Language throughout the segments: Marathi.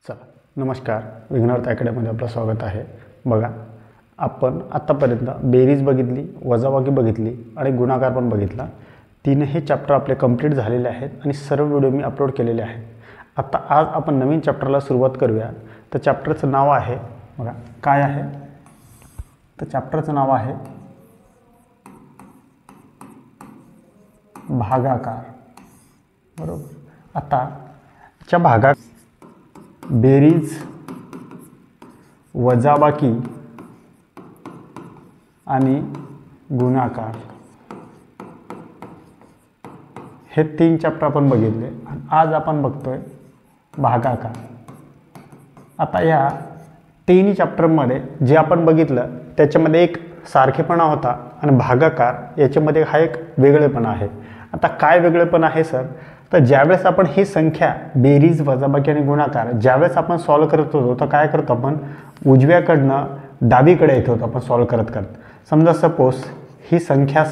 चला नमस्कार, विघ्नार्थ अकॅडमीमध्ये आपलं स्वागत आहे। बघा, आपण आत्तापर्यंत बेरीज बघितली, वजाबाकी बघितली आणि गुणाकार पण बघितला। तीनही चॅप्टर आपले कंप्लीट झालेले आहेत आणि सर्व व्हिडिओ मी अपलोड केलेले आहेत। आता आज आपण नवीन चॅप्टरला सुरुवात करूया। तर चॅप्टरचं नाव आहे, बघा काय आहे, तर चॅप्टरचं नाव आहे भागाकार। बरोबर। आता च्या भागात बेरीज, वजाबाकी आणि गुणाकार हे तीन चॅप्टर आपण बघितले आणि आज आपण बघतोय भागाकार। आता या तिन्ही चॅप्टरमध्ये जे आपण बघितलं त्याच्यामध्ये एक सारखेपणा होता आणि भागाकार याच्यामध्ये हा एक वेगळेपणा आहे। आता काय वेगळेपणा आहे सर, तर ज्यावेळेस आपण ही संख्या बेरीज, वजाबाकी आणि गुणाकार ज्यावेळेस आपण सॉल्व करत होतो तर काय करतो आपण, उजव्याकडनं डावीकडे येत होतो आपण सॉल्व करत समजा सपोज ही संख्या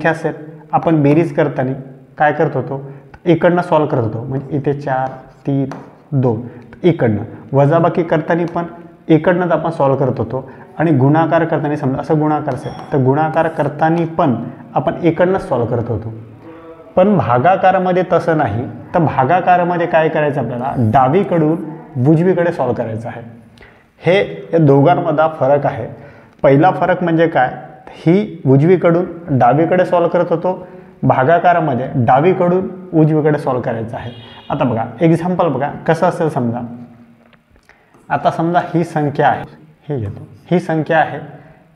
असेल, आपण बेरीज करताना काय करत होतो, इकडनं सॉल्व करत होतो, म्हणजे इथे 4 3 2 इकडनं। वजाबाकी करताना पण इकडनंच आपण सॉल्व करत होतो आणि गुणाकार करताना समजा असं गुणाकार असेल तर गुणाकार करताना पण आपण इकडनंच सॉल्व करत होतो। पण भागाकारामध्ये तसं नाही। तर भागाकारामध्ये काय करायचं, आपल्याला डावीकडून उजवीकडे सॉल्व करायचं आहे। हे या दोघांमध्ये फरक आहे। पहिला फरक म्हणजे काय, ही उजवीकडून डावीकडे सॉल्व करत होतो, भागाकारामध्ये डावीकडून उजवीकडे सॉल्व करायचं आहे। आता बघा एक्झाम्पल बघा कसं असेल, समजा आता समजा ही संख्या आहे, हे घेतो, ही संख्या आहे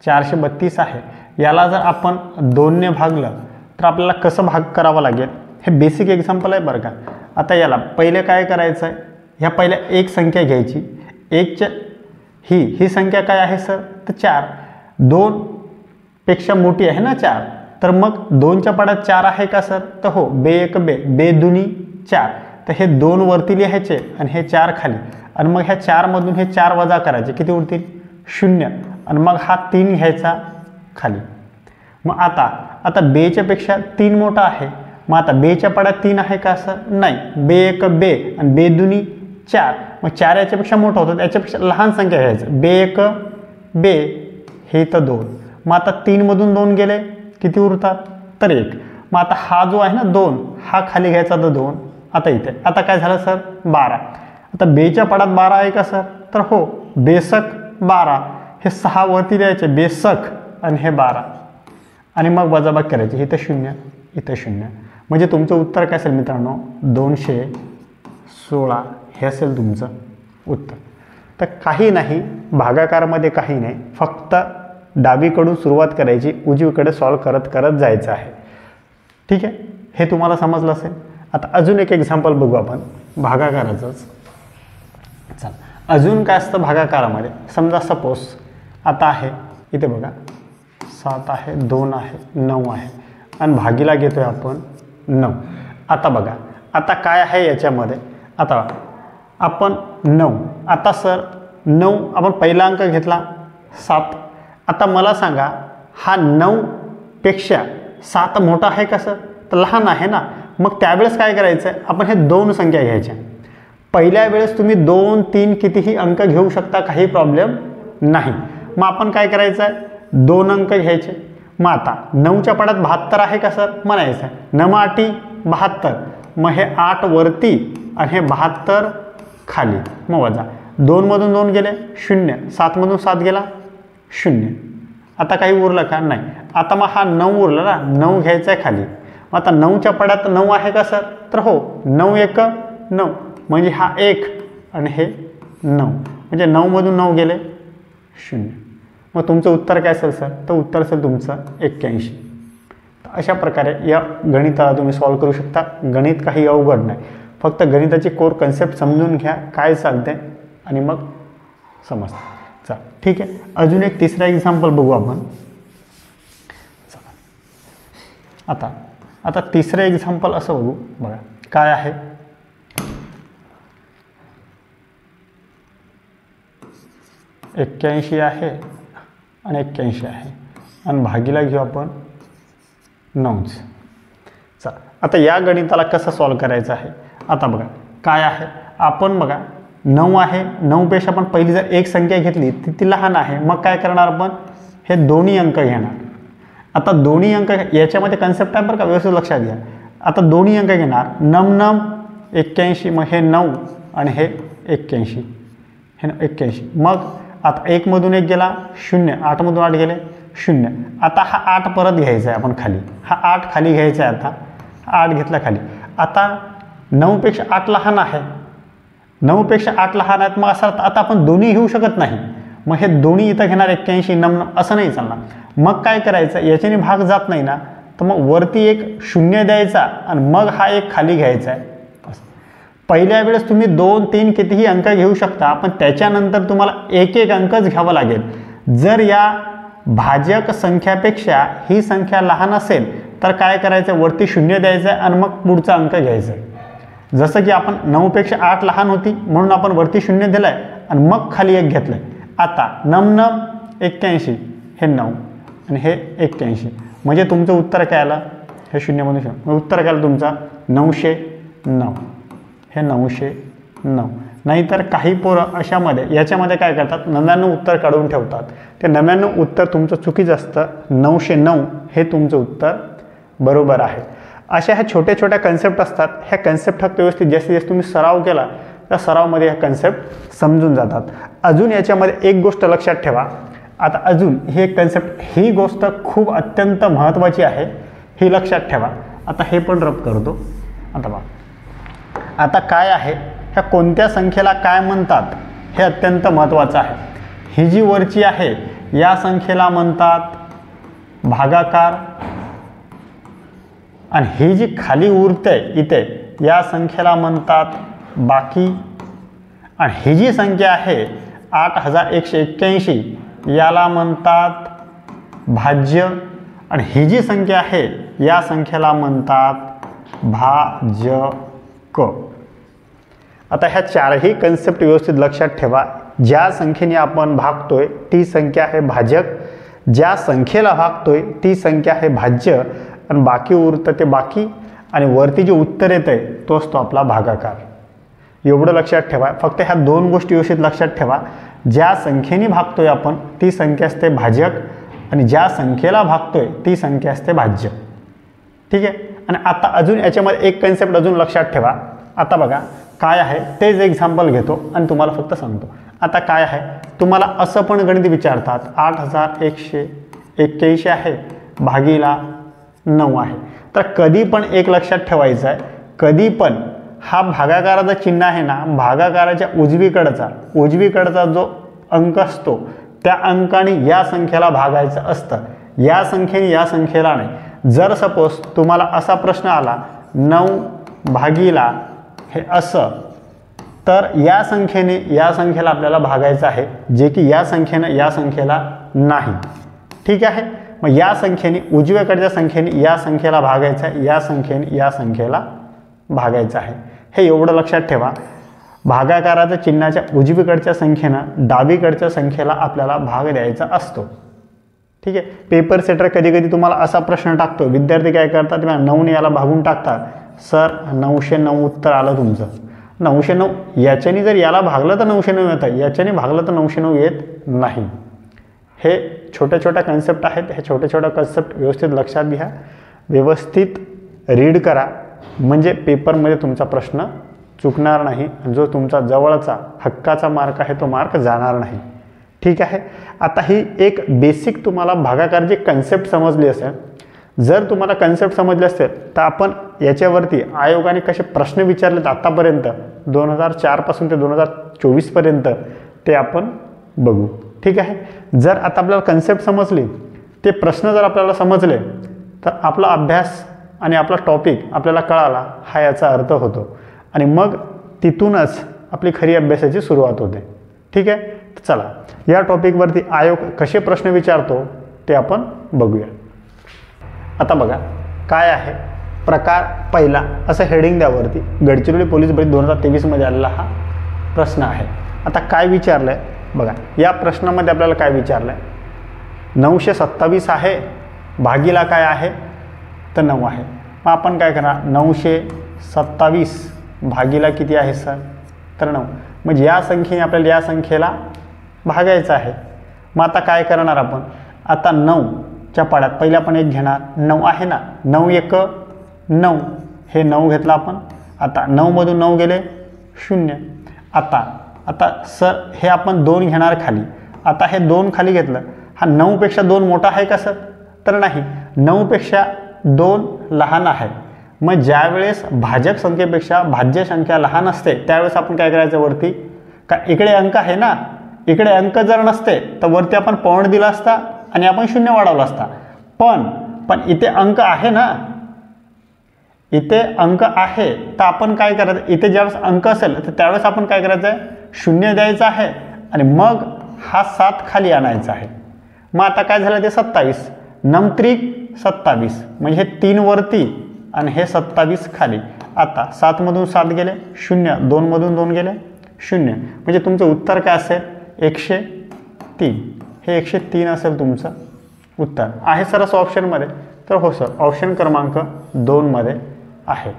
432 आहे। याला जर आपण 2 ने भागलं तर आपल्याला कसं भाग करावा लागेल, हे बेसिक एक्झाम्पल आहे बरं का। आता याला पहिले काय करायचं आहे, ह्या पहिल्या एक संख्या घ्यायची, एकच्या ही संख्या काय आहे सर, तर 4, 2 पेक्षा मोठी आहे ना 4, तर मग 2च्या पाड्यात 4 आहे का सर, तर हो, बे 1 बे, बे दुनी 4, तर हे 2 वरती लिहायचे आणि हे 4 खाली, आणि मग ह्या 4 मधून हे 4 वजा करायचे, किती उरतील 0, आणि मग हा 3 घ्यायचा खाली। मग आता बेच्या पेक्षा 3 मोठा आहे, मग आता बेच्या पाड्यात 3 आहे का सर, नाही, बे 1 बे आणि बे दुनी 4, मग 4 याच्यापेक्षा मोठा होतो, याच्यापेक्षा लहान संख्या घ्यायचं, बे 1 बे, हे तर 2, मग आता 3 मधून 2 गेले, किती उरतात, तर 1, मग आता हा जो आहे ना 2, हा खाली घ्यायचा तर 2, आता इथे आता काय झालं सर 12, आता बेच्या पाड्यात 12 आहे का सर, तर हो, बेसक 12, हे 6 वरती द्यायचे, बेसक आणि हे 12, आणि मग वजाबाकी करायची, इथं 0 इथं 0, म्हणजे तुमचं उत्तर काय असेल मित्रांनो, 216 हे असेल तुमचं उत्तर। तर काही नाही, भागाकारामध्ये काही नाही, फक्त डावीकडून सुरुवात करायची, उजवीकडे सॉल्व करत जायचं आहे। ठीक आहे, हे तुम्हाला समजलं असेल। आता अजून एक एक्झाम्पल बघू आपण भागाकाराचंच। चला, अजून काय असतं भागाकारामध्ये, समजा सपोज आता आहे इथे बघा 7 आहे, 2 आहे, 9 आहे आणि भागीला घेतोय आपण 9। आता बघा, आता काय आहे याच्यामध्ये, आता आपण 9, आता सर 9 आपण पहिला अंक घेतला 7, आता मला सांगा हा 9 पेक्षा 7 मोठा आहे का सर, तर लहान आहे ना, मग त्यावेळेस काय करायचं आहे, आपण हे 2 संख्या घ्यायच्या। पहिल्या वेळेस तुम्ही 2 3 कितीही अंक घेऊ शकता, काही प्रॉब्लेम नाही। मग आपण काय करायचं आहे, 2 अंक घ्यायचे, मग आता 9च्या पाड्यात 72 आहे का सर, म्हणायचं 9 8 72, मग हे 8 वरती आणि हे 72 खाली, मग वजा 2 मधून 2 गेले 0, 7 मधून 7 गेला 0, आता काही उरलं का, नाही। आता मग हा 9 उरला ना, 9 घ्यायचा आहे खाली, मग आता 9च्या पाड्यात 9 आहे का सर, तर हो, 9 1 9, म्हणजे हा 1 आणि हे 9, म्हणजे 9 मधून 9 गेले 0, मग तुमचं उत्तर काय असेल सर, तर उत्तर असेल तुमचं 81। तर अशा प्रकारे या गणिताला तुम्ही सॉल्व करू शकता। गणित काही अवघड नाही, फक्त गणिताची कोर कन्सेप्ट समजून घ्या, काय चालते आणि मग समजतं। चला ठीक आहे, अजून एक तिसरा एक्झाम्पल बघू आपण। चला, आता तिसरं एक्झाम्पल असं बघू, बघा काय आहे, 81 आहे आणि 81 आहे आणि भागीला घेऊ आपण 9। चला, आता या गणिताला कसं सॉल्व करायचं आहे, आता बघा काय आहे, आपण बघा 9 आहे, 9पेक्षा पण पहिली जर एक संख्या घेतली ती ती लहान आहे, मग काय करणार आपण, हे दोन्ही अंक घेणार. आता दोन्ही अंक याच्यामध्ये कन्सेप्ट आहे बरं का, व्यवस्थित लक्षात घ्या. आता दोन्ही अंक घेणार, 9 9 81, मग हे 9 आणि हे 81, हे 81. मग आता 1 मधून 1 गेला 0, 8 मधून 8 गेले 0. आता हा 8 परत घ्यायचा आहे आपण खाली, हा 8 खाली घ्यायचा आहे. आता हा 8 घेतला खाली. आता 9पेक्षा 8 लहान आहे, 9पेक्षा 8 लहान आहेत, मग असं आता आपण दोन्ही घेऊ शकत नाही. मग हे दोन्ही इथं घेणार 81 9 असं नाही चालणार. मग काय करायचं, याच्याने भाग जात नाही ना, तर मग वरती एक 0 द्यायचा आणि मग हा एक खाली घ्यायचा आहे. पहिल्या वेळेस तुम्ही 2 3 कितीही अंक घेऊ शकता, पण त्याच्यानंतर तुम्हाला एक एक अंकच घ्यावा लागेल. जर या भाजक संख्यापेक्षा ही संख्या लहान असेल तर काय करायचं, वरती 0 द्यायचं आहे आणि मग पुढचा अंक घ्यायचा आहे. जसं की आपण 9पेक्षा 8 लहान होती म्हणून आपण वरती 0 दिलं आहे आणि मग खाली 1 घेतलं आहे. आता 9 9 81, हे 9 आणि हे 81, म्हणजे तुमचं उत्तर काय आलं, हे 0 मधून 0, मग उत्तर काय आलं तुमचा 909, हे 909. नाहीतर काही पोरं अशामध्ये याच्यामध्ये काय करतात, 99 उत्तर काढून ठेवतात. ते 99 उत्तर तुमचं चुकीचं असतं, 909 हे तुमचं उत्तर बरोबर आहे. अशा ह्या छोट्या छोट्या कन्सेप्ट असतात. ह्या कन्सेप्ट फक्त व्यवस्थित जास्तीत जास्त तुम्ही सराव केला त्या सरावमध्ये ह्या कन्सेप्ट समजून जातात. अजून याच्यामध्ये एक गोष्ट लक्षात ठेवा. आता अजून ही एक कन्सेप्ट, ही गोष्ट खूप अत्यंत महत्त्वाची आहे, ही लक्षात ठेवा. आता हे पण रब करतो. आता बघा, आता काय आहे, ह्या कोणत्या संख्येला काय म्हणतात हे अत्यंत महत्त्वाचं आहे. ही जी वरची आहे या संख्येला म्हणतात भागाकार, आणि ही जी खाली उरते इथे या संख्येला म्हणतात बाकी, आणि ही जी संख्या आहे 8181 याला म्हणतात भाज्य, आणि ही जी संख्या आहे या संख्येला म्हणतात भाजक. आता ह्या चारही कन्सेप्ट व्यवस्थित लक्षात ठेवा. ज्या संख्येने आपण भागतोय ती संख्या आहे भाजक, ज्या संख्येला भागतोय ती संख्या आहे भाज्य, आणि बाकी उरतं ते बाकी, आणि वरती जे उत्तर येतं आहे तो असतो आपला भागाकार. एवढं लक्षात ठेवा. फक्त ह्या दोन गोष्टी व्यवस्थित लक्षात ठेवा. ज्या संख्येने भागतोय आपण ती संख्या असते भाजक, आणि ज्या संख्येला भागतोय ती संख्या असते भाज्य. ठीक आहे. आणि आता अजून याच्यामध्ये एक कन्सेप्ट अजून लक्षात ठेवा. आता बघा काय आहे तेच एक्झाम्पल घेतो आणि तुम्हाला फक्त सांगतो. आता काय आहे, तुम्हाला असं पण गणित विचारतात 8181 आहे भागीला 9 आहे. तर कधी पण एक लक्षात ठेवायचं आहे, कधी पण हा भागाकाराचं चिन्ह आहे ना, भागाकाराच्या उजवीकडचा जो अंक असतो त्या अंकाने या संख्येला भागायचं असतं, या संख्येने या संख्येला नाही. जर सपोज तुम्हाला असा प्रश्न आला 9 भागीला हे असं, तर या संख्येने या संख्येला आपल्याला भागायचं आहे, जे की या संख्येनं या संख्येला नाही. ठीक आहे. मग या संख्येने उजवीकडच्या संख्येने या संख्येला भागायचं आहे, या संख्येने या संख्येला भागायचं आहे. हे एवढं लक्षात ठेवा. भागाकाराच्या चिन्हाच्या उजवीकडच्या संख्येनं डावीकडच्या संख्येला आपल्याला भाग द्यायचा असतो. ठीक आहे. पेपर सेटर कधी कधी तुम्हाला असा प्रश्न टाकतो, विद्यार्थी काय करतात 9ने याला भागून टाकतात, सर 909 उत्तर आलं तुमचं. 909 याच्याने जर याला भागलं तर 909 येतं, याच्याने भागलं तर 909 येत नाही. हे छोट्या छोट्या कन्सेप्ट आहेत. हे छोटे छोटे कन्सेप्ट व्यवस्थित लक्षात घ्या, व्यवस्थित रीड करा, म्हणजे पेपरमध्ये तुमचा प्रश्न चुकणार नाही. जो तुमचा जवळचा हक्काचा मार्क आहे तो मार्क जाणार नाही. ठीक आहे. आता ही एक बेसिक तुम्हाला भागाकारची कन्सेप्ट समजली असेल. जर तुम्हाला कन्सेप्ट समजले असेल तर आपण याच्यावरती आयोगाने कसे प्रश्न विचारलेत आतापर्यंत 2004 पासून ते 2024 पर्यंत ते आपण बघू. ठीक आहे. जर आता आपल्याला कन्सेप्ट समजली, ते प्रश्न जर आपल्याला समजले, तर आपला अभ्यास आणि आपला टॉपिक आपल्याला कळाला हा याचा अर्थ होतो, आणि मग तिथूनच आपली खरी अभ्यासाची सुरुवात होते. ठीक आहे. चला या टॉपिकवरती आयोग कसे प्रश्न विचारतो ते आपण बघूया. आता बघा काय आहे, प्रकार पहिला असं हेडिंग द्यावरती गडचिरोली पोलीस भरती 2023मध्ये आलेला हा प्रश्न आहे. आता काय विचारलं आहे बघा, या प्रश्नामध्ये आपल्याला काय विचारलं आहे, 927 आहे भागीला काय आहे तर 9 आहे. मग आपण काय करणार, 927 भागीला किती आहे सर, तर 9. म्हणजे या संख्येने आपल्याला या संख्येला भागायचं आहे. मग आता काय करणार आपण, आता 9च्या पाड्यात पहिले आपण 1 घेणार. 9 आहे ना, 9 1 9, हे 9 घेतलं आपण. आता 9 मधून 9 गेले 0. आता सर हे आपण 2 घेणार खाली. आता हे 2 खाली घेतलं, हा 9 पेक्षा 2 मोठा आहे का सर, तर नाही, 9 पेक्षा 2 लहान आहे. मग ज्यावेळेस भाजक संख्येपेक्षा भाज्य संख्या लहान असते त्यावेळेस आपण काय करायचं, वरती का इकडे अंक आहे ना, इकडे अंक जर नसते तर वरती आपण पॉईंट दिला असता आणि आपण 0 वाढवला असता. पण इथे अंक आहे ना, इथे अंक आहे, तर आपण काय करायचं, इथे ज्यावेळेस अंक असेल तर त्यावेळेस आपण काय करायचं आहे, 0 द्यायचं आहे आणि मग हा 7 खाली आणायचा आहे. मग आता काय झालं, ते 27, 9 त्रिक 27, म्हणजे हे 3 वरती आणि हे 27 खाली. आता 7 मधून 7 गेले 0, 2 मधून 2 गेले 0, म्हणजे तुमचं उत्तर काय असेल, 103. हे 103 असेल तुमचं उत्तर. आहे सर असं ऑप्शनमध्ये, तर हो सर, ऑप्शन क्रमांक 2 मध्ये आहे.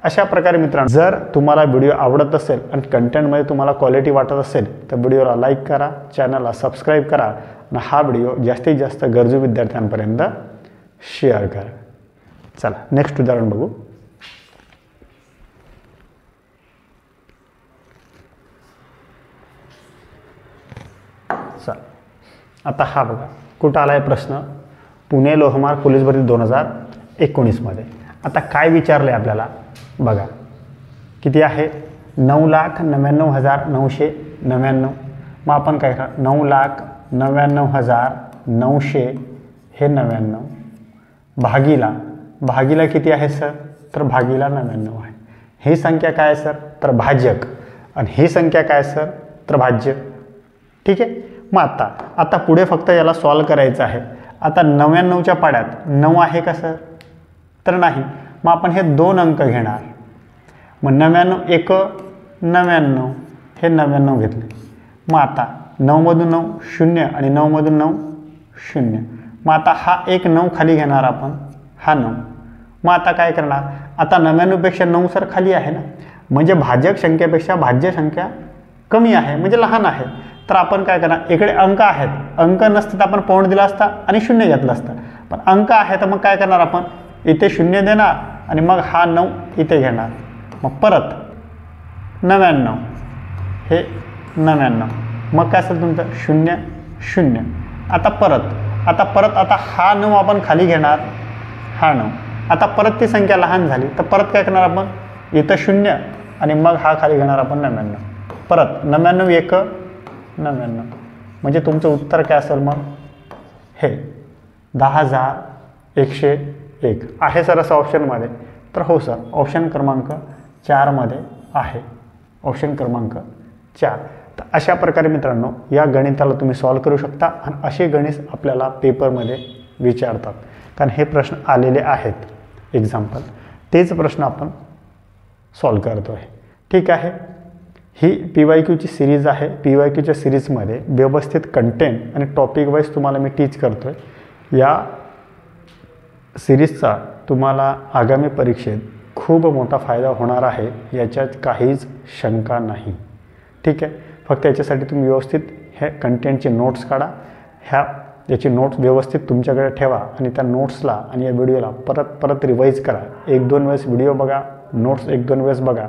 अशा प्रकारे मित्रांनो, जर तुम्हाला व्हिडिओ आवडत असेल आणि कंटेंटमध्ये तुम्हाला क्वालिटी वाटत असेल तर व्हिडिओला लाईक करा, चॅनलला सबस्क्राईब करा आणि हा व्हिडिओ जास्तीत जास्त गरजू विद्यार्थ्यांपर्यंत शेअर करा. चला नेक्स्ट उदाहरण बघू. चला आता हा बघा, कुठं आला आहे प्रश्न, पुणे लोहमार्ग पोलीस भरती 2019 मध्ये. आता काय विचारलं आहे आपल्याला बघा, किती आहे, 9,99,999. मग आपण काय करा, 9,99,900 हे 99 भागीला किती आहे सर, तर भागीला 99 आहे. ही संख्या काय आहे सर, तर भाजक, आणि ही संख्या काय सर, तर भाज्य. ठीक आहे. मग आता पुढे फक्त याला सॉल्व करायचं आहे. आता 99च्या पाड्यात 9 आहे का सर, तर नाही. मग आपण हे 2 अंक घेणार. मग 99 1 99, हे 99 घेतले. मग आता 9 मधून 9 0 आणि 9 मधून 9 0. मग आता हा 1 9 खाली घेणार आपण, हा 9. मग आता काय करणार, आता 99 पेक्षा 9 सर खाली आहे ना, म्हणजे भाजक संख्येपेक्षा भाज्य संख्या कमी आहे, म्हणजे लहान आहे. तर आपण काय करणार, इकडे अंक आहेत, अंक नसते तर आपण पॉईंट दिला असता आणि 0 घेतला असता. पण अंक आहे तर मग काय करणार, आपण इथे 0 देणार आणि मग हा 9 इथे घेणार. मग परत 99, हे 99, मग काय असेल तुमचं 0 0. आता परत हा 9 आपण खाली घेणार, हा 9. आता परत ती संख्या लहान झाली तर परत काय करणार आपण, इथं 0 आणि मग हा खाली घेणार आपण 99. परत 99 1 99, म्हणजे तुमचं उत्तर काय असेल मग, हे 10,101 आहे सर असं ऑप्शनमध्ये. तर हो सर, ऑप्शन क्रमांक 4 मध्ये आहे, ऑप्शन क्रमांक 4. तर अशा प्रकारे मित्रांनो या गणिताला तुम्ही सॉल्व करू शकता आणि असे गणित आपल्याला पेपरमध्ये विचारतात, कारण हे प्रश्न आलेले आहेत एक्झाम्पल, तेच प्रश्न आपण सॉल्व करतो आहे. ठीक आहे. ही PYQची सिरीज आहे. PYQच्या सिरीजमध्ये व्यवस्थित कंटेंट आणि टॉपिक वाईज तुम्हाला मी टीच करतो आहे. या सिरीजचा तुम्हाला आगामी परीक्षेत खूप मोठा फायदा होणार आहे, याच्यात काहीच शंका नाही. ठीक आहे. फक्त याच्यासाठी तुम्ही व्यवस्थित हे कंटेंटचे नोट्स काढा, याची नोट्स व्यवस्थित तुमच्याकडे ठेवा आणि त्या नोट्सला आणि या व्हिडिओला परत रिवाईज करा. 1-2 वेळेस व्हिडिओ बघा, नोट्स 1-2 वेळेस बघा,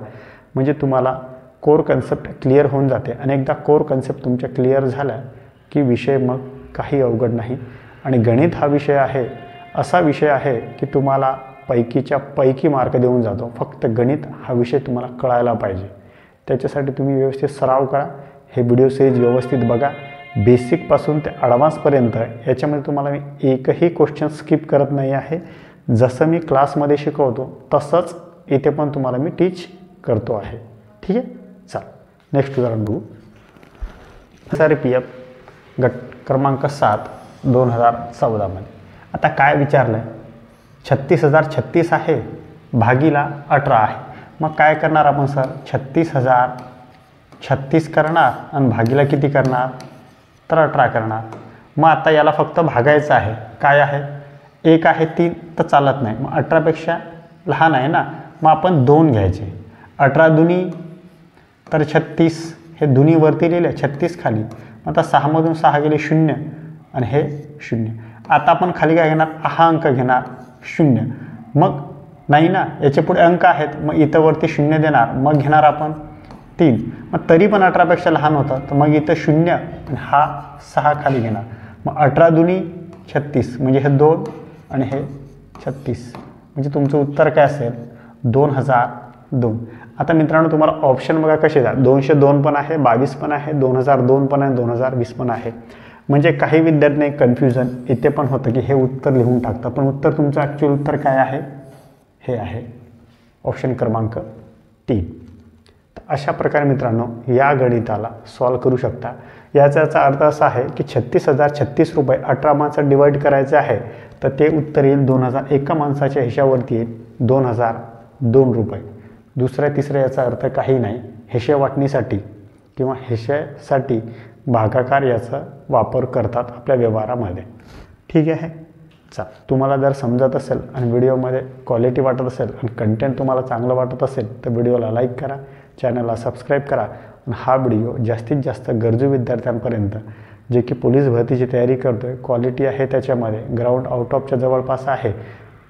म्हणजे तुम्हाला कोर कन्सेप्ट क्लिअर होऊन जाते. आणि एकदा कोर कन्सेप्ट तुमच्या क्लिअर झाल्या की विषय मग काही अवघड नाही. आणि गणित हा विषय आहे, असा विषय आहे की तुम्हाला पैकीच्या पैकी मार्क देऊन जातो. फक्त गणित हा विषय तुम्हाला कळायला पाहिजे. त्याच्यासाठी तुम्ही व्यवस्थित सराव करा, हे व्हिडिओ सिरीज व्यवस्थित बघा, बेसिकपासून ते ॲडव्हान्सपर्यंत. याच्यामध्ये तुम्हाला मी एकही क्वेश्चन स्किप करत नाही आहे. जसं मी क्लासमध्ये शिकवतो तसंच इथे पण तुम्हाला मी टीच करतो आहे. ठीक आहे. चला नेक्स्ट उदाहरण बघू. SRPF गट क्रमांक 7 2014 मध्ये. आता काय विचारलं आहे, 36,036 आहे, भागीला 18 आहे. मग काय करणार आपण सर, 36,036 करणार आणि भागीला किती करणार, तर 18 करणार. मग आता याला फक्त भागायचं आहे. काय आहे, 1 आहे 3 तर चालत नाही, मग 18पेक्षा लहान आहे ना, मग आपण 2 घ्यायचे. 18 दुनी तर 36, हे दुनी वरती लिहिले, 36 खाली. आता 6 मधून 6 गेले 0 आणि हे 0. आता आपण खाली काय घेणार, हा अंक घेणार 0. मग नाही ना, याच्या पुढे अंक आहेत, मग इथं वरती 0 देणार, मग घेणार आपण 3. मग तरी पण 18पेक्षा लहान होता, तर मग इथं 0 आणि हा 6 खाली घेणार. मग 18 दुनी 36 म्हणजे हे 2 आणि हे 36, म्हणजे तुमचं उत्तर काय असेल 2002. आता मित्रांनो तुम्हाला ऑप्शन बघा कसे आहेत, 202 पण आहे, 22 पण आहे, 2002 पण आहे, 2020 पण आहे. म्हणजे काही विद्यार्थ्यांना कन्फ्युजन इथे पण होतं की हे उत्तर लिहून टाकतात, पण उत्तर तुमचं ॲक्च्युअल उत्तर काय आहे, हे आहे ऑप्शन क्रमांक 3. अशा प्रकारे मित्रांनो या गणिताला सॉल्व करू शकता. याचा अर्थ असा आहे की 36,036 रुपये 18 माणसात डिवाईड करायचे आहे, तर ते उत्तर येईल 2000. एका माणसाच्या हिशावरती येईल 2002 रुपये. दुसऱ्या तिसऱ्या याचा अर्थ काही नाही. हिशे वाटणीसाठी किंवा हिशेसाठी भागाकार याचा वापर करतात आपल्या व्यवहारामध्ये. ठीक आहे. तुम्हाला जर समजत असेल आणि व्हिडिओमध्ये क्वालिटी वाटत असेल आणि कंटेंट तुम्हाला चांगलं वाटत असेल तर व्हिडिओला लाईक करा, चॅनलला सबस्क्राईब करा आणि हा व्हिडिओ जास्तीत जास्त गरजू विद्यार्थ्यांपर्यंत, जे की पोलीस भरतीची तयारी करतो आहे, क्वालिटी आहे त्याच्यामध्ये, ग्राउंड आउट ऑफच्या जवळपास आहे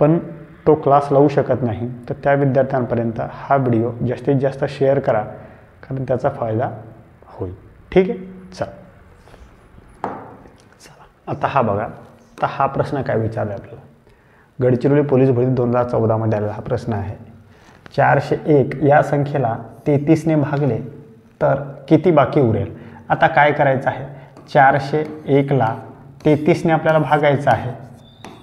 पण तो क्लास लावू शकत नाही, तर त्या विद्यार्थ्यांपर्यंत हा व्हिडिओ जास्तीत जास्त शेअर करा, कारण त्याचा फायदा होईल. ठीक आहे. चला आता हा बघा, आता हा प्रश्न काय विचारला आपल्याला, गडचिरोली पोलीस भरती 2014मध्ये आलेला हा प्रश्न आहे. 401 या संख्येला 33ने भागले तर किती बाकी उरेल. आता काय करायचं आहे, 401ला 33ने आपल्याला भागायचं आहे,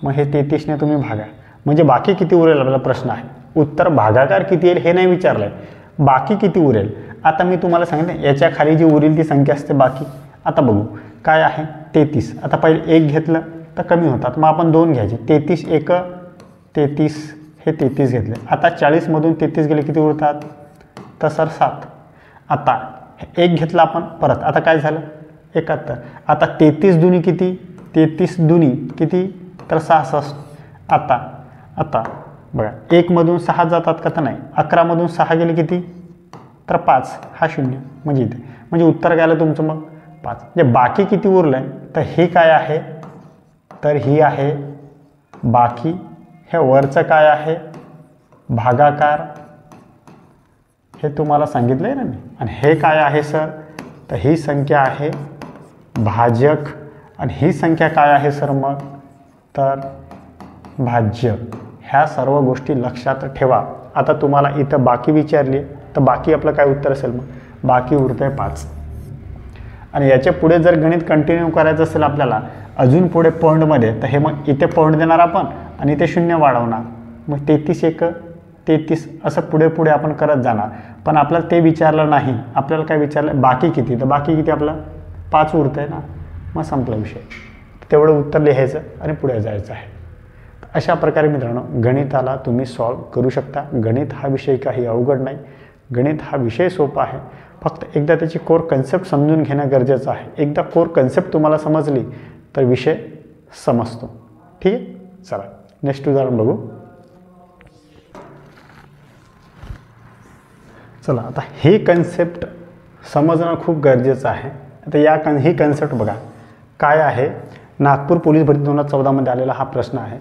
मग हे 33ने तुम्ही भागा, म्हणजे बाकी किती उरेल आपला प्रश्न आहे. उत्तर भागाकार किती येईल हे नाही विचारलं आहे, बाकी किती उरेल. आता मी तुम्हाला सांगितलं याच्या खाली जी उरेल ती संख्या असते बाकी. आता बघू काय आहे 33. आता पहिले 1 घेतलं तर कमी होतात, मग आपण 2 घ्यायचे. 33 1 33, हे 33 घेतले. आता 40मधून 33 गेले किती उरतात, तर सर 7. आता 1 घेतला आपण परत, आता काय झालं 71. आता 33 दुनी किती, 33 दुनी किती तर 66. आता बघा 1मधून 6 जातात का, तर नाही. 11मधून 6 गेले किती तर 5, हा 0, म्हणजे इथे म्हणजे उत्तर काय आलं तुमचं मग 5. म्हणजे बाकी किती उरलं आहे, तर हे काय आहे, तर ही आहे बाकी. हे वरचं काय आहे भागाकार, हे तुम्हाला सांगितलं आहे ना मी. आणि हे काय आहे सर, तर ही संख्या आहे भाजक आणि ही संख्या काय आहे सर मग, तर भाज्य. ह्या सर्व गोष्टी लक्षात ठेवा. आता तुम्हाला इथं बाकी विचारली तर बाकी आपलं काय उत्तर असेल, मग बाकी उरतंय 5. आणि याच्या पुढे जर गणित कंटिन्यू करायचं असेल आपल्याला अजून पुढे पॉईंटमध्ये, तर हे मग इथे पॉईंट देणार आपण आणि इथे 0 वाढवणार, मग 33 1 33 असं पुढे पुढे आपण करत जाणार. पण आपल्याला ते विचारलं नाही, आपल्याला काय विचारलं बाकी किती, तर बाकी किती आपलं 5 उरतं आहे ना, मग संपला विषय. तेवढं उत्तर लिहायचं आणि पुढे जायचं आहे. अशा प्रकारे मित्रांनो गणिताला तुम्ही सॉल्व करू शकता. गणित हा विषय काही अवघड नाही, गणित हा विषय सोपा आहे. फक्त एकदा त्याची कोर कन्सेप्ट समजून घेणं गरजेचं आहे. एकदा कोर कन्सेप्ट तुम्हाला समजली तर विषय समजतो. ठीक आहे. चला नेक्स्ट उदाहरण बघू. चला आता हे कन्सेप्ट समजणं खूप गरजेचं आहे. आता ही कन्सेप्ट बघा काय आहे. नागपूर पोलीस भरती 2014मध्ये आलेला हा प्रश्न आहे.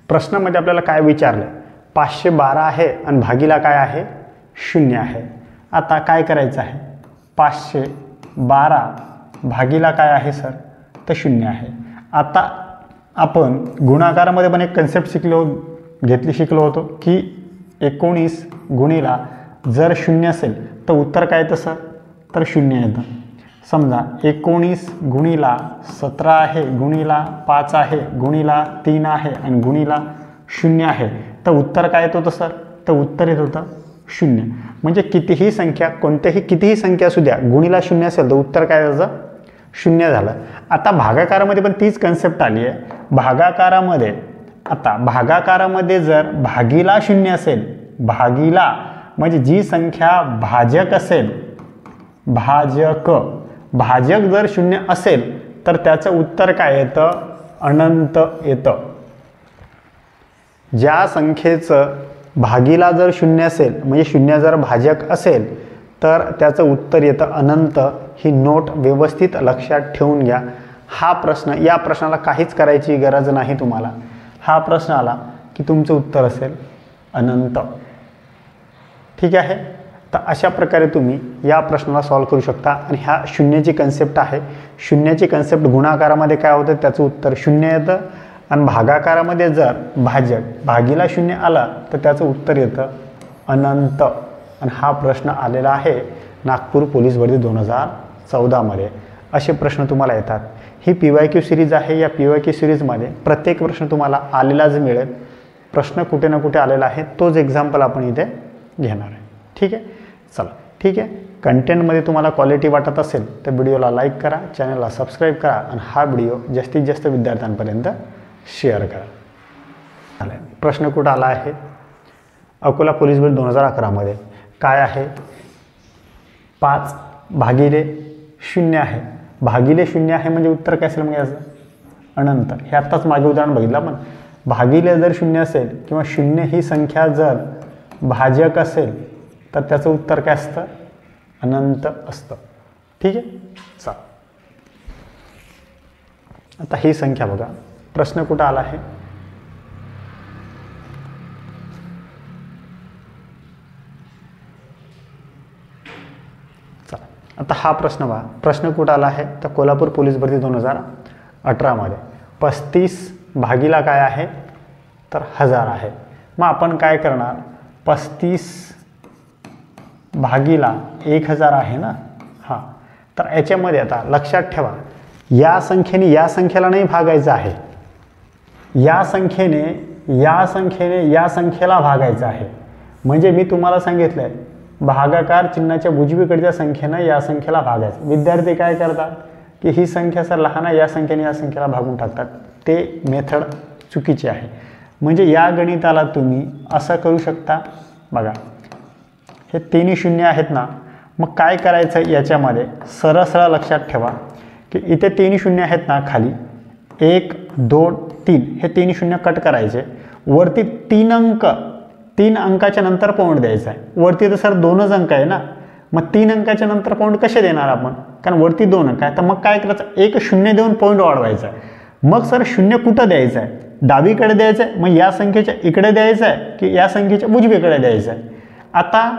प्रश्नामध्ये आपल्याला काय विचारलं, 512 आहे आणि भागीला काय आहे 0 आहे. आता काय करायचं आहे, 512 भागीला काय आहे सर, तर 0 आहे. आता आपण गुणाकारामध्ये पण एक कन्सेप्ट शिकलो होतो की 19 गुणिला जर 0 असेल तर उत्तर काय येतं सर, तर 0 येतं. समजा 19 गुणिला 17 आहे, गुणिला 5 आहे, गुणिला 3 आहे आणि गुणिला 0 आहे, तर उत्तर काय येत होतं सर, तर उत्तर येत होतं 0. म्हणजे कितीही संख्या, कितीही संख्या असू द्या, गुणिला 0 असेल तर उत्तर काय त्याचं 0 झालं. आता भागाकारामध्ये पण तीच कन्सेप्ट आली आहे. भागाकारामध्ये जर भागीला 0 असेल, भागीला म्हणजे जी संख्या भाजक असेल, भाजक जर 0 असेल तर त्याचं उत्तर काय येतं, अनंत येतं. ज्या संख्येचं भागीला जर शून्य असेल म्हणजे शून्य जर भाजक असेल तर त्याचं उत्तर येतं अनंत। ही नोट व्यवस्थित लक्षात ठेवून घ्या। हा प्रश्न, या प्रश्नाला काहीच करायची गरज नाही तुम्हाला। हा प्रश्न आला की तुमचं उत्तर असेल अनंत। ठीक आहे, तर अशा प्रकारे तुम्ही या प्रश्नाला सॉल्व करू शकता। आणि ह्या शून्याची कन्सेप्ट आहे। शून्याची कन्सेप्ट गुणाकारामध्ये काय होतं त्याचं उत्तर शून्य येतं आणि भागाकारामध्ये जर भाजक भागीला शून्य आला तर त्याचं उत्तर येतं अनंत। आणि हा प्रश्न आलेला आहे नागपूर पोलीस भरती 2014 मध्ये। असे प्रश्न तुम्हाला येतात। ही PYQ सिरीज आहे। या PYQ सिरीजमध्ये प्रत्येक प्रश्न तुम्हाला आलेलाच मिळेल। प्रश्न कुठे ना कुठे आलेला आहे, तोच एक्झाम्पल आपण इथे घेणार आहे। ठीक आहे, चला ठीक आहे। कंटेंटमध्ये तुम्हाला क्वालिटी वाटत असेल तर व्हिडिओला लाईक करा, चॅनलला सबस्क्राईब करा आणि हा व्हिडिओ जास्तीत जास्त विद्यार्थ्यांपर्यंत शेअर करा। प्रश्न कुठं आला आहे? अकोला पोलीस भरती 2011 मध्ये काय आहे? 5 भागिले 0 आहे। भागिले 0 आहे म्हणजे उत्तर काय असेल मग याचं? अनंत। हे आत्ताच मागे उदाहरण बघितलं आपण। भागिले जर 0 असेल किंवा 0 ही संख्या जर भाजक असेल तर त्याचं उत्तर काय असतं? अनंत असतं। ठीक आहे, चला आता ही संख्या बघा। प्रश्न कुठं आला आहे? चला आता हा प्रश्न बघा। प्रश्न कुठं आला आहे? तर कोल्हापूर पोलीस भरती 2018 मध्ये 35 भागीला काय आहे? तर 1000 आहे। मग आपण काय करणार? 35 भागीला 1000 आहे ना। हां, तर याच्यामध्ये आता लक्षात ठेवा, या संख्येने या संख्येला नाही भागायचं आहे। या संख्येने या संख्येला भागायचं आहे। म्हणजे मी तुम्हाला सांगितलं आहे भागाकार चिन्हाच्या उजवीकडच्या संख्येनं या संख्येला भागायचं। विद्यार्थी काय करतात की ही संख्या सर लहान आहे, या संख्येने या संख्येला भागून टाकतात। ते मेथड चुकीची आहे। म्हणजे या गणिताला तुम्ही असं करू शकता बघा, हे 3 शून्य आहेत ना, मग काय करायचं याच्यामध्ये सरळ सरळ लक्षात ठेवा की इथे 3 शून्य आहेत ना, खाली 1 2 3 हे 3 शून्य कट करायचे। वरती 3 अंक, 3 अंकाच्या नंतर पॉईंट द्यायचा आहे। वरती तर सर 2च अंक आहे ना, मग 3 अंकाच्या नंतर पॉईंट कसे देणार आपण? कारण वरती 2 अंक आहे, तर मग काय करायचं? एक शून्य देऊन पॉईंट वाढवायचा आहे। मग सर शून्य कुठं द्यायचं आहे? डावीकडे द्यायचं आहे, मग या संख्येच्या इकडे द्यायचं आहे की या संख्येच्या उजवीकडे द्यायचं आहे? आता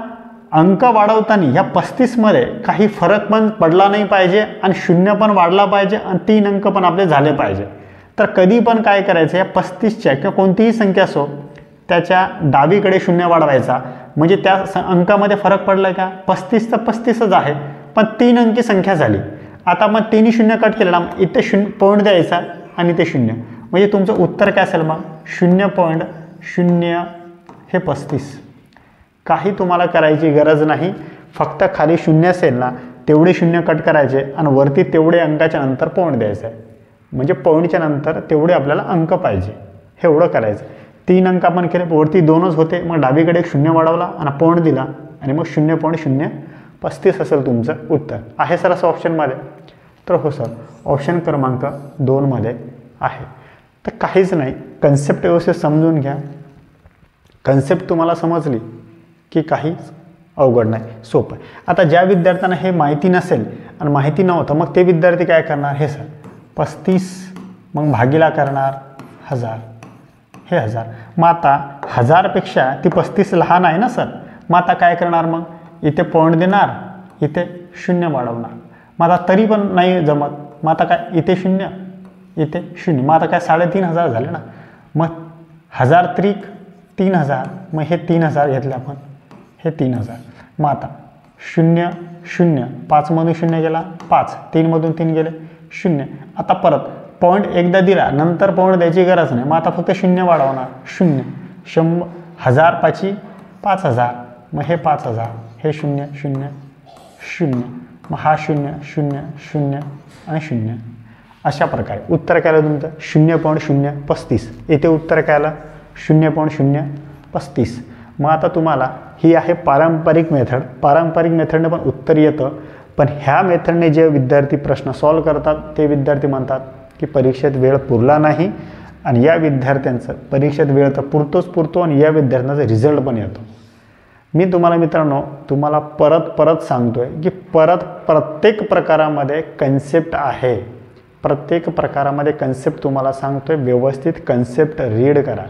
अंक वाढवताना ह्या 35 मध्ये काही फरक पण पडला नाही पाहिजे आणि शून्य पण वाढला पाहिजे आणि 3 अंक पण आपले झाले पाहिजे। तर कधी पण काय करायचं, या 35च्या किंवा कोणतीही संख्या असो त्याच्या डावीकडे शून्य वाढवायचा। म्हणजे त्या अंकामध्ये फरक पडलाय का? 35 तर 35च आहे, पण 3 अंकी संख्या झाली। आता मग 3 शून्य कट केलं ना, इथे शून्य पॉईंट द्यायचा आणि ते शून्य, म्हणजे तुमचं उत्तर काय असेल मग? 0.0 हे 35। काही तुम्हाला करायची गरज नाही, फक्त खाली शून्य असेल ना तेवढे शून्य कट करायचे आणि वरती तेवढे अंकाच्या नंतर पॉईंट द्यायचं आहे। म्हणजे पॉईंटच्या नंतर तेवढे आपल्याला अंक पाहिजे, हे एवढं करायचं। 3 अंक आपण केले, वरती 2च होते, मग डावीकडे एक शून्य वाढवला आणि पॉईंट दिला आणि मग 0.035 असेल तुमचं उत्तर। आहे सर असं ऑप्शनमध्ये? तर हो सर, ऑप्शन क्रमांक 2 मध्ये आहे। तर काहीच नाही, कन्सेप्ट व्यवस्थित समजून घ्या। कन्सेप्ट तुम्हाला समजली की काहीच अवघड नाही, सोपं आहे। आता ज्या विद्यार्थ्यांना हे माहिती नसेल आणि माहिती नव्हतं, मग ते विद्यार्थी काय करणार? हे सर 35 मग भागीला करणार 1000, हे 1000। मग आता 1000पेक्षा ती 35 लहान आहे ना सर, मग आता काय करणार? मग इथे पॉईंट देणार, इथे शून्य वाढवणार। मग आता तरी पण नाही जमत, मग आता काय? इथे शून्य, इथे शून्य, मग आता काय 3500 झाले ना। मग 1000 त्रिक 3000, मग हे 3000 घेतले आपण, हे 3000। मग आता 0 0 5 मधून 0 गेला 5, 3 मधून 3 गेले 0। आता परत पॉईंट एकदा दिला, नंतर पॉईंट द्यायची गरज नाही, मग आता फक्त 0 वाढवणार, 0 100 1000 पाची 5000, मग हे 5000, हे 0 0 0, मग हा 0 0 0 आणि 0। अशा प्रकारे उत्तर काय आलं तुमचं? 0.035। इथे उत्तर काय आलं? 0.035। मग आता तुम्हाला ही आहे पारंपरिक मेथड। पारंपरिक मेथडने पण उत्तर येतं, पण ह्या मेथडने जे विद्यार्थी प्रश्न सॉल्व करतात ते विद्यार्थी म्हणतात की परीक्षेत वेळ पुरला नाही आणि या विद्यार्थ्यांचं परीक्षेत वेळ तर पुरतो आणि या विद्यार्थ्यांचा रिझल्ट पण येतो. मी तुम्हाला मित्रांनो तुम्हाला परत सांगतोय की प्रत्येक प्रकारामध्ये कन्सेप्ट आहे. प्रत्येक प्रकारामध्ये कन्सेप्ट तुम्हाला सांगतोय. व्यवस्थित कन्सेप्ट रीड करा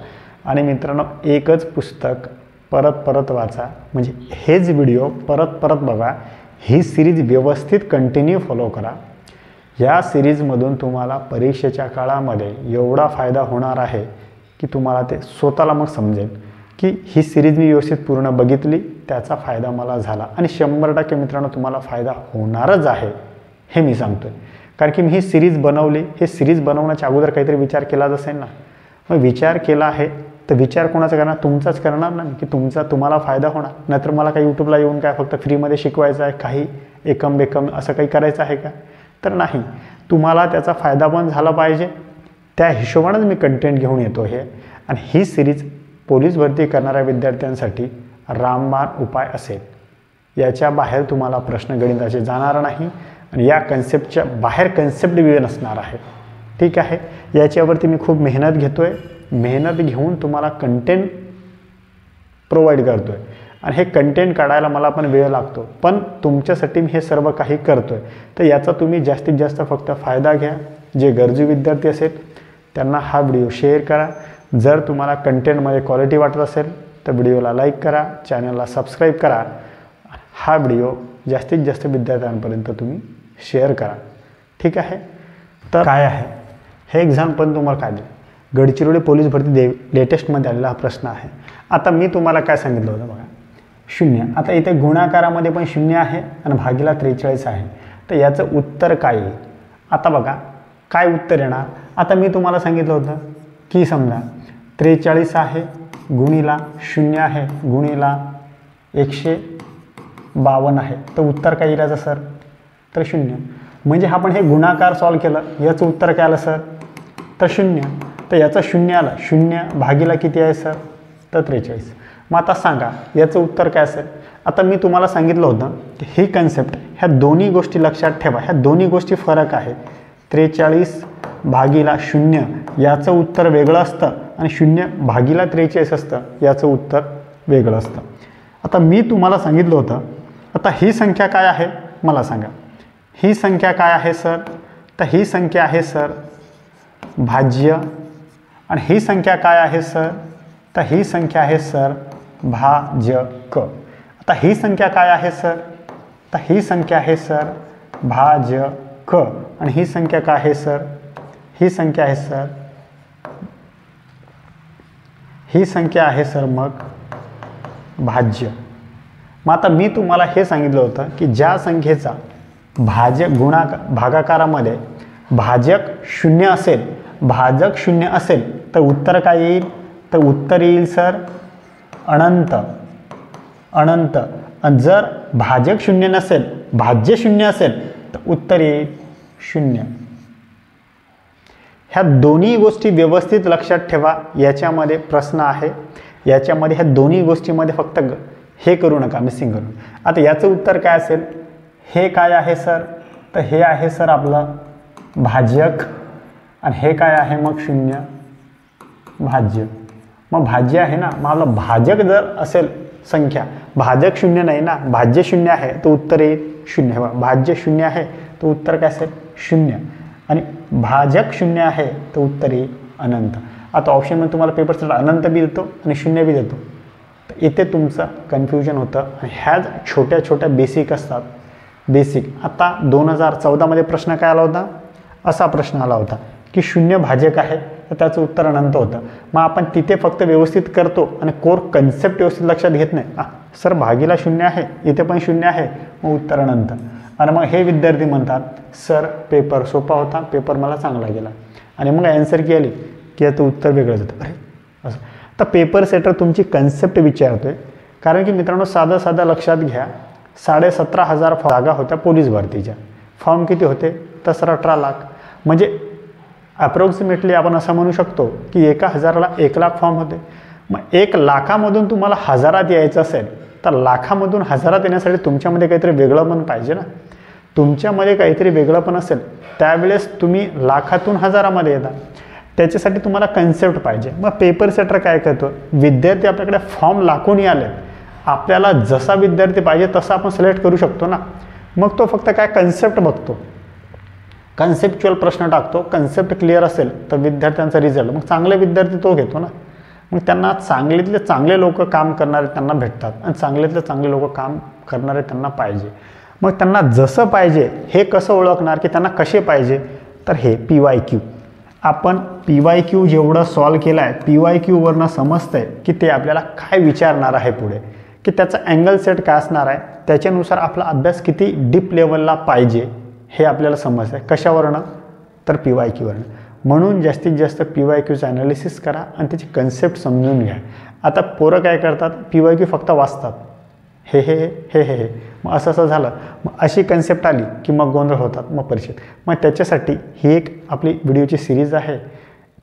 आणि मित्रांनो एकच पुस्तक परत वाचा, म्हणजे हेच व्हिडिओ परत बघा. ही सिरीज व्यवस्थित कंटिन्यू फॉलो करा. या सिरीजमधून तुम्हाला परीक्षेच्या काळामध्ये एवढा फायदा होणार आहे की तुम्हाला ते स्वतःला मग समजेल की ही सिरीज मी व्यवस्थित पूर्ण बघितली, त्याचा फायदा मला झाला. आणि 100% मित्रांनो तुम्हाला फायदा होणारच आहे हे मी सांगतोय. कारण की मी ही सिरीज बनवली. हे सिरीज बनवण्याच्या अगोदर काहीतरी विचार केलाच असेल ना. मग विचार केला आहे तर विचार कोणाचा करणार? तुमचाच करणार ना, की तुम्हाला फायदा होणार. नाहीतर मला काही यूट्यूबला येऊन काय फक्त फ्रीमध्ये शिकवायचं आहे, काही एकम असं काही करायचं आहे का? तर नाही. तुम्हाला त्याचा फायदा पण झाला पाहिजे, त्या हिशोबानेच मी कंटेंट घेऊन येतो हे. आणि ही सिरीज पोलीस भरती करणाऱ्या विद्यार्थ्यांसाठी रामबाण उपाय असेल. याच्या बाहेर तुम्हाला प्रश्न गणिताचे जाणार नाही आणि या कन्सेप्टच्या बाहेर कन्सेप्ट वेळ नसणार आहे. ठीक आहे. याच्यावरती मी खूप मेहनत घेतोय. मेहनत घेऊन तुम्हाला कंटेंट प्रोव्हाइड करतोय आणि हे कंटेंट काढायला मला पण वेळ लागतो, पण तुमच्यासाठी मी हे सर्व काही करतोय. तर याचा तुम्ही जास्तीत जास्त फक्त फायदा घ्या. जे गरजू विद्यार्थी असेल त्यांना हा व्हिडिओ शेअर करा. जर तुम्हाला कंटेंटमध्ये क्वालिटी वाटत असेल तर व्हिडिओला लाईक करा, चॅनलला सबस्क्राईब करा. हा व्हिडिओ जास्तीत जास्त विद्यार्थ्यांपर्यंत तुम्ही शेअर करा. ठीक आहे. तर काय आहे हे एक्झाम्पल तुम्हाला काय दिलं? गडचिरोली पोलीस भरती लेटेस्टमध्ये आलेला हा प्रश्न आहे. आता मी तुम्हाला काय सांगितलं होतं बघा, 0. आता इथे गुणाकारामध्ये पण 0 आहे आणि भागीला 43 आहे. तर याचं उत्तर काय येईल? आता बघा काय उत्तर येणार. आता मी तुम्हाला सांगितलं होतं की समजा 43 आहे गुणीला 0 आहे गुणीला 152 आहे. तर उत्तर काय येईल सर? तर 0. म्हणजे आपण हे गुणाकार सॉल्व केलं, याचं उत्तर काय आलं सर? तर 0. तर याचं 0 आलं. 0 भागीला किती आहे सर? तर 43. मग आता सांगा याचं उत्तर काय असेल? आता मी तुम्हाला सांगितलं होतं की ही कन्सेप्ट ह्या दोन्ही गोष्टी लक्षात ठेवा. ह्या दोन्ही गोष्टी फरक आहे. 43 भागीला 0 याचं उत्तर वेगळं असतं आणि 0 भागीला 43 असतं, याचं उत्तर वेगळं असतं. आता मी तुम्हाला सांगितलं होतं, आता ही संख्या काय आहे मला सांगा. ही संख्या काय आहे सर? तर ही संख्या आहे सर भाज्य. आणि ही संख्या काय आहे सर? तर ही संख्या आहे सर भाजक. आता ही संख्या काय आहे सर? तर ही संख्या आहे सर भाजक. आणि ही संख्या काय आहे सर? ही संख्या आहे सर, ही संख्या आहे सर मग भाज्य. मग आता मी तुम्हाला हे सांगितलं होतं की ज्या संख्येचा भागाकारामध्ये भाजक 0 असेल, भाजक 0 असेल तर उत्तर काय येईल? तर उत्तर येईल सर अनंत. आणि जर भाजक 0 नसेल, भाज्य 0 असेल तर उत्तर येईल 0. ह्या दोन्ही गोष्टी व्यवस्थित लक्षात ठेवा. याच्यामध्ये प्रश्न आहे, याच्यामध्ये ह्या दोन्ही गोष्टीमध्ये फक्त हे करू नका, मिसिंग करू. आता याचं उत्तर काय असेल? हे काय आहे सर? तर हे आहे सर आपलं भाजक आणि हे काय आहे मग 0 भाज्य. मग भाज्य आहे ना, मग आपलं भाजक जर असेल संख्या, भाजक 0 नाही ना, भाज्य 0 आहे तर उत्तर येईल 0. भाज्य 0 आहे तर उत्तर काय असेल? 0. आणि भाजक 0 आहे तर उत्तर येईल अनंत. आता ऑप्शनमध्ये तुम्हाला पेपरसाठी अनंत बी देतो आणि 0 बी देतो. तर इथे तुमचं कन्फ्युजन होतं. आणि ह्याच छोट्या छोट्या बेसिक असतात, बेसिक. आता 2014मध्ये प्रश्न काय आला होता? असा प्रश्न आला होता की 0 भाजक आहे तर त्याचं उत्तर अनंत होतं. मग आपण तिथे फक्त व्यवस्थित करतो आणि कोर कन्सेप्ट व्यवस्थित लक्षात घेत नाही. सर भागीला 0 आहे, इथे पण 0 आहे, मग उत्तर अनंत. आणि मग हे विद्यार्थी म्हणतात सर पेपर सोपा होता, पेपर मला चांगला गेला. आणि मग ॲन्सर की आली की याचं उत्तर वेगळंच होतं. अरे असं. तर पेपर सेटर तुमची कन्सेप्ट विचारतोय. कारण की मित्रांनो साधं लक्षात घ्या, 17,500 जागा होत्या पोलीस भरतीच्या. फॉर्म किती होते? तर सर 18 लाख. म्हणजे अप्रॉक्सिमेटली आपण असं म्हणू शकतो की 1,000ला 1 लाख फॉर्म होते. मग 1 लाखामधून तुम्हाला 1000आत यायचं असेल तर लाखामधून 1000आत येण्यासाठी तुमच्यामध्ये काहीतरी वेगळं पण पाहिजे ना. तुमच्यामध्ये काहीतरी वेगळं पण असेल त्यावेळेस तुम्ही लाखातून 1000मध्ये येता. त्याच्यासाठी तुम्हाला कन्सेप्ट पाहिजे. मग पेपर सेटर काय करतो, विद्यार्थी आपल्याकडे फॉर्म लाखोनी आले, आपल्याला जसा विद्यार्थी पाहिजे तसा आपण सिलेक्ट करू शकतो ना. मग तो फक्त काय कन्सेप्ट बघतो, कन्सेप्च्युअल प्रश्न टाकतो, कन्सेप्ट क्लिअर असेल तर विद्यार्थ्यांचा रिझल्ट, मग चांगले विद्यार्थी तो घेतो ना. मग त्यांना चांगल्यातले चांगले लोक काम करणारे त्यांना भेटतात आणि चांगल्यातले चांगले लोक काम करणारे त्यांना पाहिजे. मग त्यांना जसं पाहिजे हे कसं ओळखणार की त्यांना कसे पाहिजे, तर हे PYQ. आपण PYQ जेवढं सॉल्व केलं आहे, PYQवरनं समजतं आहे की ते आपल्याला काय विचारणार आहे पुढे, की त्याचा अँगल सेट काय असणार आहे, त्याच्यानुसार आपला अभ्यास किती डीप लेवलला पाहिजे हे आपल्याला समजतं आहे. कशावरनं, तर PYQवरनं. म्हणून जास्तीत जास्त PYQचं ॲनालिसिस करा आणि त्याची कन्सेप्ट समजून घ्या. आता पोरं काय करतात, PYQ फक्त वाचतात, हे हे हे हे हे मग असं झालं, मग अशी कन्सेप्ट आली की मग गोंधळ होतात मग परीक्षेत. मग त्याच्यासाठी ही एक आपली व्हिडिओची सिरीज आहे.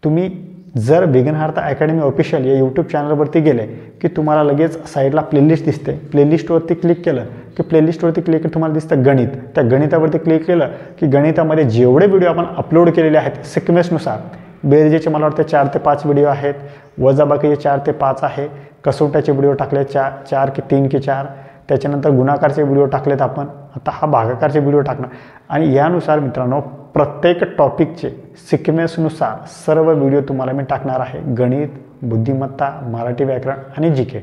तुम्ही जर विघ्नहर्ता अकॅडमी ऑफिशियल या यूट्यूब चॅनलवरती गेले की तुम्हाला लगेच साईडला प्लेलिस्ट दिसते. प्लेलिस्टवरती क्लिक केलं की प्लेलिस्टवरती क्लिक केलं तुम्हाला दिसतं गणित. त्या गणितावरती क्लिक केलं की गणितामध्ये जेवढे व्हिडिओ आपण अपलोड केलेले आहेत सिक्वेन्सनुसार, बेरजेचे मला वाटतं 4 ते 5 व्हिडिओ आहेत, वजाबाकीचे 4 ते 5 आहे, कसोट्याचे व्हिडिओ टाकले 4 की 3 की 4, त्याच्यानंतर गुणाकारचे व्हिडिओ टाकलेत आपण, आता हा भागाकारचे व्हिडिओ टाकणार. आणि यानुसार मित्रांनो प्रत्येक टॉपिकचे सिक्वेन्सनुसार सर्व व्हिडिओ तुम्हाला मी टाकणार आहे. गणित, बुद्धिमत्ता, मराठी व्याकरण आणि GK.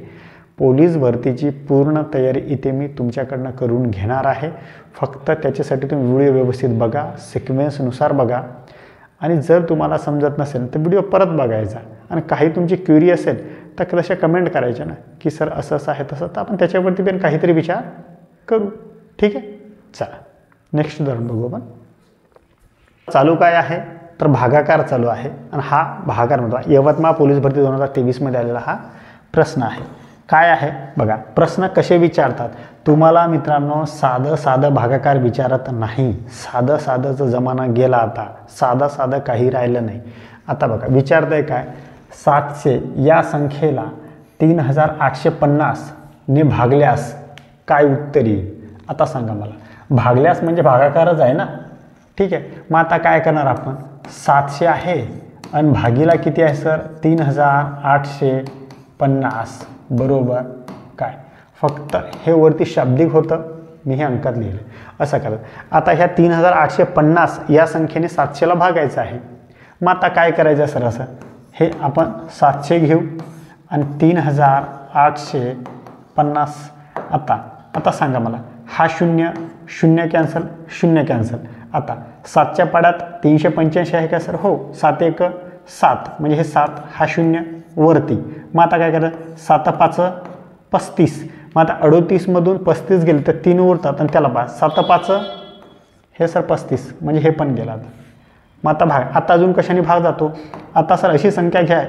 पोलीस भरतीची पूर्ण तयारी इथे मी तुमच्याकडनं करून घेणार आहे. फक्त त्याच्यासाठी तुम्ही व्हिडिओ व्यवस्थित बघा, सिक्वेन्सनुसार बघा. आणि जर तुम्हाला समजत नसेल तर व्हिडिओ परत बघायचा. आणि काही तुमची क्युरी असेल तर तशा कमेंट करायच्या ना की सर असं असं आहे तसं, तर आपण त्याच्यावरती पण काहीतरी विचार करू. ठीक आहे, चला नेक्स्ट उदाहरण बघू आपण. चालू काय आहे, तर भागाकार चालू आहे. आणि हा भागाकार म्हणतो यवतमाळ पोलीस भरती 2023मध्ये आलेला हा प्रश्न आहे. काय आहे बघा, प्रश्न कसे विचारतात. तुम्हाला मित्रांनो साधं भागाकार विचारत नाही. साधंचा जमाना गेला आता, साधं काही राहिलं नाही. आता बघा विचारतंय काय, 700 या संख्येला 3850 ने भागल्यास काय उत्तर येईल. आता सांगा मला, भागल्यास म्हणजे भागाकारच आहे ना. ठीक आहे, मग आता काय करणार आपण, 700 आहे आणि भागीला किती आहे सर, 3850 बरोबर काय. फक्त हे वरती शाब्दिक होतं, मी हे अंकात लिहिलं. असं करत आता ह्या 3850 या संख्येने 700ला भागायचं आहे. मग आता काय करायचं सर, असं हे आपण 700 घेऊ आणि 3850. आता सांगा मला, हा 0 कॅन्सल, 0 कॅन्सल. आता 7च्या पाड्यात 385 आहे का सर, हो. 7 1 7 म्हणजे हे 7 हा 0 वरती. मग आता काय करायचं, 7 5 35. मग आता 38मधून 35 गेले तर 3 उरतात आणि त्याला 7 5 हे सर 35 म्हणजे हे पण गेलं. आता मग आता भाग, आता अजून कशाने भाग जातो. आता सर अशी संख्या घ्या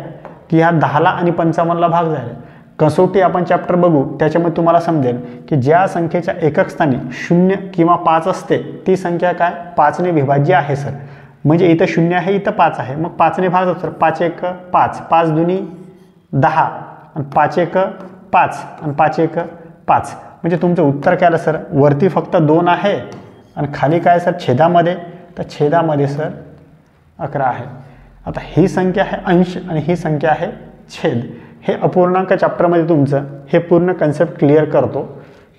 की ह्या 10ला आणि 55ला भाग झाले. कसोटी आपण चॅप्टर बघू, त्याच्यामध्ये तुम्हाला समजेल की ज्या संख्येच्या एकक स्थानी 0 किंवा 5 असते ती संख्या काय 5ने विभाज्य आहे सर. म्हणजे इथं 0 आहे, इथं 5 आहे, मग 5ने भाग जातो सर. 5 1 5, 5 दुनी 10 आणि 5 1 5 आणि 5 1 5. म्हणजे तुमचं उत्तर काय आलं सर, वरती फक्त 2 आहे आणि खाली काय सर छेदामध्ये, तर छेदामध्ये सर 11 आहे. आता ही संख्या आहे अंश आणि ही संख्या आहे छेद. हे अपूर्णांक चॅप्टरमध्ये तुमचं हे पूर्ण कन्सेप्ट क्लिअर करतो.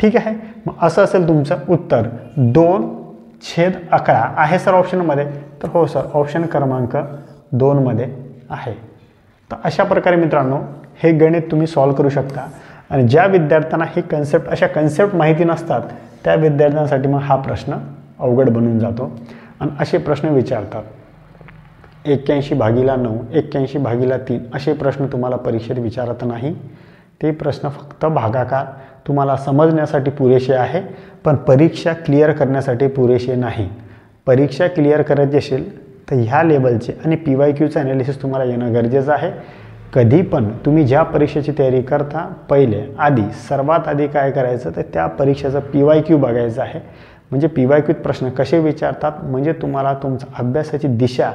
ठीक आहे, मग असं असेल तुमचं उत्तर 2/11 आहे सर ऑप्शनमध्ये. तर हो सर, ऑप्शन क्रमांक 2मध्ये आहे. तर अशा प्रकारे मित्रांनो हे गणित तुम्ही सॉल्व करू शकता. आणि ज्या विद्यार्थ्यांना ही कन्सेप्ट, अशा कन्सेप्ट माहिती नसतात त्या विद्यार्थ्यांसाठी मग हा प्रश्न अवघड बनून जातो. आणि असे प्रश्न विचारतात 81/9, 81/3 असे प्रश्न तुम्हाला परीक्षेत विचारत नाही. ते प्रश्न फक्त भागाकार तुम्हाला समजण्यासाठी पुरेसे आहे, पण परीक्षा क्लिअर करण्यासाठी पुरेसे नाही. परीक्षा क्लिअर करायची असेल तर ह्या लेवलचे आणि PYQचं ॲनालिसिस तुम्हाला येणं गरजेचं आहे. कधी पण तुम्ही ज्या परीक्षेची तयारी करता आधी सर्वात आधी काय करायचं, तर त्या परीक्षेचं PYQ बघायचं आहे. म्हणजे PYQत प्रश्न कसे विचारतात, म्हणजे तुम्हाला तुमचा अभ्यासाची दिशा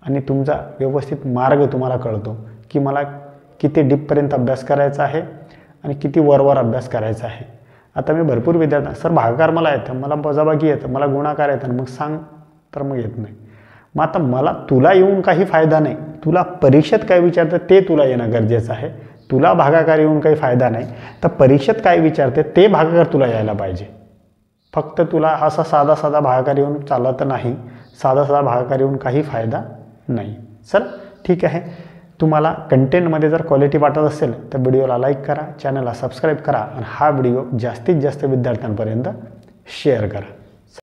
आणि तुमचा व्यवस्थित मार्ग तुम्हाला कळतो की मला किती डीपपर्यंत अभ्यास करायचा आहे आणि किती वरवर अभ्यास करायचा आहे. आता मी भरपूर विद्यार्थी, सर भागाकार मला येतं, मला वजाबाकी येतं, मला गुणाकार येतं, मग सांग, तर मग येत नाही. मग आता मला तुला येऊन काही फायदा नाही, तुला परीक्षेत काय विचारतं ते तुला येणं गरजेचं आहे. तुला भागाकार येऊन काही फायदा नाही, तर परीक्षेत काय विचारते ते भागाकार तुला यायला पाहिजे. फक्त तुला असा साधा साधा भागाकार येऊन चालत नाही, साधा साधा भागाकार येऊन काही फायदा नाही. चल ठीक आहे. तुम्हाला कंटेंटमध्ये जर क्वालिटी वाटत असेल तर व्हिडिओला लाईक करा, चॅनलला सबस्क्राईब करा आणि हा व्हिडिओ जास्तीत जास्त विद्यार्थ्यांपर्यंत शेअर करा.